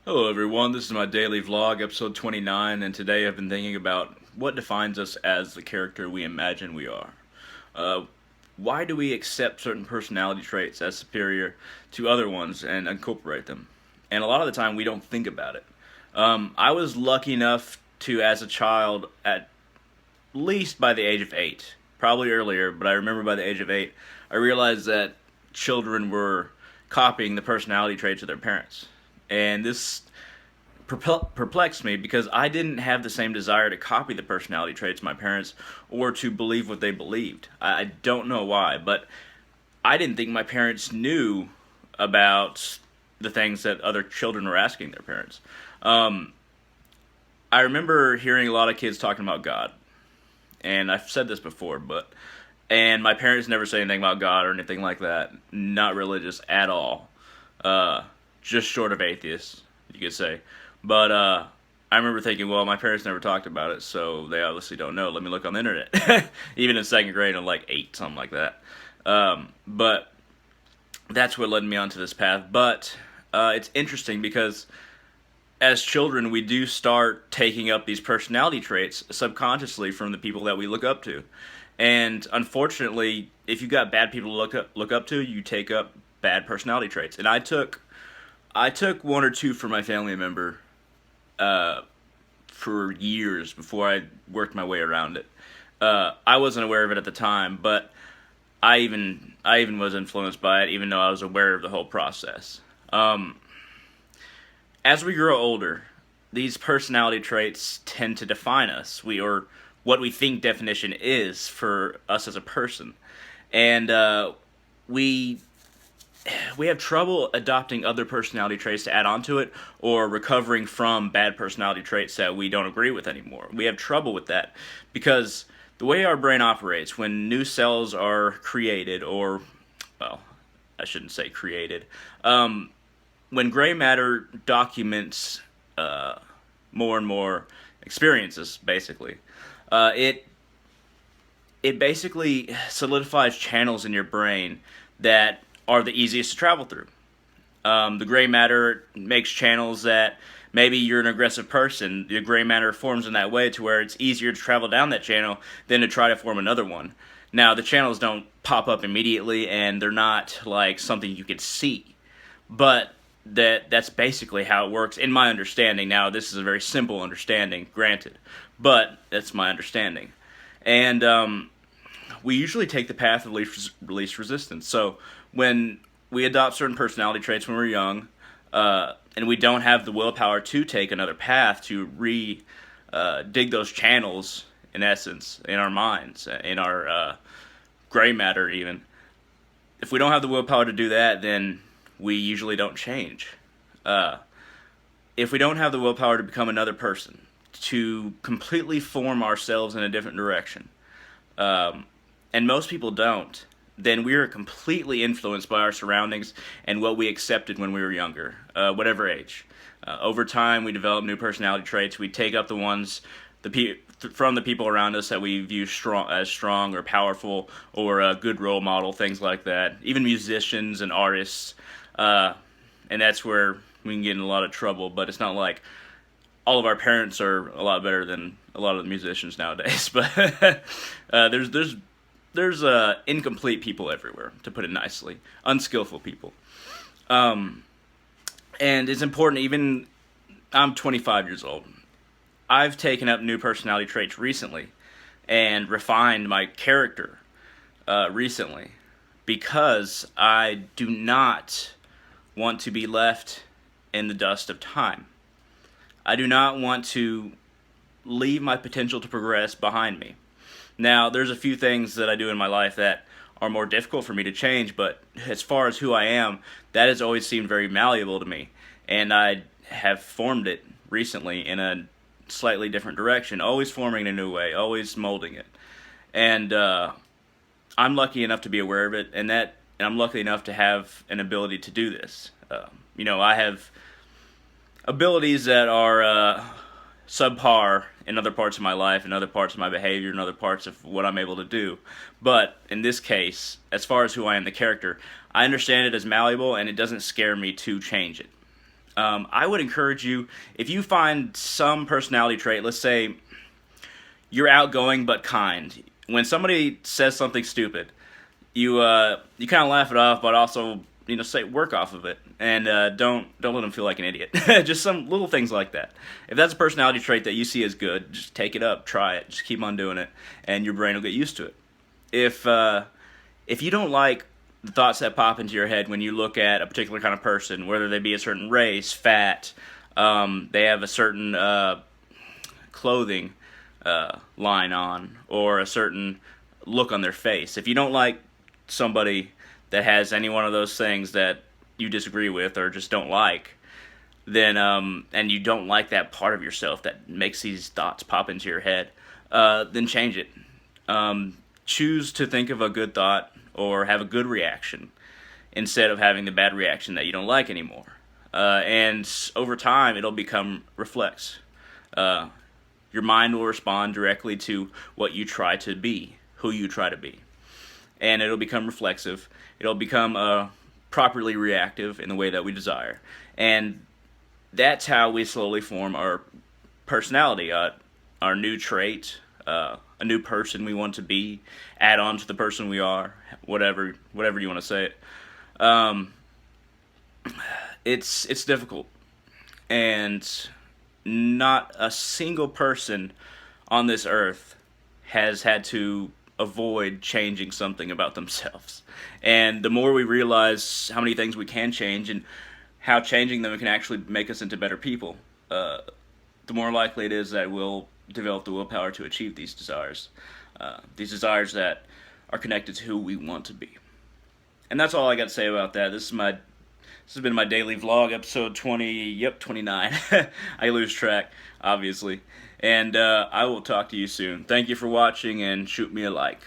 Hello everyone, this is my daily vlog, episode 29, and today I've been thinking about what defines us as the character we imagine we are. Uh, why do we accept certain personality traits as superior to other ones and incorporate them? And a lot of the time we don't think about it. I was lucky enough to, as a child, at least by the age of 8, probably earlier, but I remember by the age of 8, I realized that children were copying the personality traits of their parents. And this perplexed me because I didn't have the same desire to copy the personality traits of my parents or to believe what they believed. I don't know why, but I didn't think my parents knew about the things that other children were asking their parents. Um, I remember hearing a lot of kids talking about God, and I've said this before, and my parents never say anything about God or anything like that. Not religious at all. Uh, just short of atheists, you could say. But I remember thinking, well, my parents never talked about it, so they obviously don't know. Let me look on the internet. Even in second grade, I'm like 8, something like that. But that's what led me onto this path. But it's interesting because as children, we do start taking up these personality traits subconsciously from the people that we look up to. And unfortunately, if you got bad people to look up to, you take up bad personality traits. And I took one or two for my family member uh, for years before I worked my way around it. I wasn't aware of it at the time, but I even was influenced by it, even though I was aware of the whole process. As we grow older, these personality traits tend to define us. Or what we think definition is for us as a person, and we we have trouble adopting other personality traits to add on to it or recovering from bad personality traits that we don't agree with anymore. We have trouble with that because the way our brain operates when new cells are created, or, well, I shouldn't say created, when gray matter documents more and more experiences, basically, it basically solidifies channels in your brain that are the easiest to travel through. The gray matter makes channels that maybe you're an aggressive person. The gray matter forms in that way to where it's easier to travel down that channel than to try to form another one. Now, the channels don't pop up immediately, and they're not like something you could see, but that's basically how it works in my understanding. Now, this is a very simple understanding, granted, but that's my understanding. And we usually take the path of least resistance. So when we adopt certain personality traits when we're young, and we don't have the willpower to take another path to dig those channels, in essence, in our minds, in our gray matter even, if we don't have the willpower to do that, then we usually don't change. Uh, if we don't have the willpower to become another person, to completely form ourselves in a different direction, um, and most people don't, then we are completely influenced by our surroundings and what we accepted when we were younger, whatever age. Over time, we develop new personality traits. We take up the ones from the people around us that we view strong or powerful or a good role model, things like that. Even musicians and artists, and that's where we can get in a lot of trouble. But it's not like all of our parents are a lot better than a lot of the musicians nowadays. But there's incomplete people everywhere, to put it nicely, unskillful people. Um, and it's important. Even I'm 25 years old. I've taken up new personality traits recently and refined my character recently because I do not want to be left in the dust of time. I do not want to leave my potential to progress behind me. Now, there's a few things that I do in my life that are more difficult for me to change, but as far as who I am, that has always seemed very malleable to me, and I have formed it recently in a slightly different direction, always forming in a new way, always molding it. And I'm lucky enough to be aware of it, and I'm lucky enough to have an ability to do this. I have abilities that are subpar in other parts of my life, in other parts of my behavior, in other parts of what I'm able to do. But in this case, as far as who I am, the character, I understand it as malleable, and it doesn't scare me to change it. I would encourage you, if you find some personality trait, let's say you're outgoing but kind. When somebody says something stupid, you kind of laugh it off, but also say work off of it, and don't let them feel like an idiot. Just some little things like that. If that's a personality trait that you see as good, just take it up, try it, just keep on doing it, and your brain will get used to it. If you don't like the thoughts that pop into your head when you look at a particular kind of person, whether they be a certain race, fat, they have a certain clothing line on, or a certain look on their face. If you don't like somebody that has any one of those things that you disagree with or just don't like, then and you don't like that part of yourself that makes these thoughts pop into your head, then change it. Choose to think of a good thought or have a good reaction instead of having the bad reaction that you don't like anymore. And over time, it'll become reflex. Your mind will respond directly to what you try to be, who you try to be. And it'll become reflexive. It'll become properly reactive in the way that we desire. And that's how we slowly form our personality, our new trait, a new person we want to be, add on to the person we are, whatever you want to say it. It's difficult, and not a single person on this earth has had to avoid changing something about themselves. And the more we realize how many things we can change and how changing them can actually make us into better people, the more likely it is that we'll develop the willpower to achieve these desires that are connected to who we want to be. And that's all I got to say about that. This has been my daily vlog, episode 29. I lose track, obviously. And I will talk to you soon. Thank you for watching, and shoot me a like.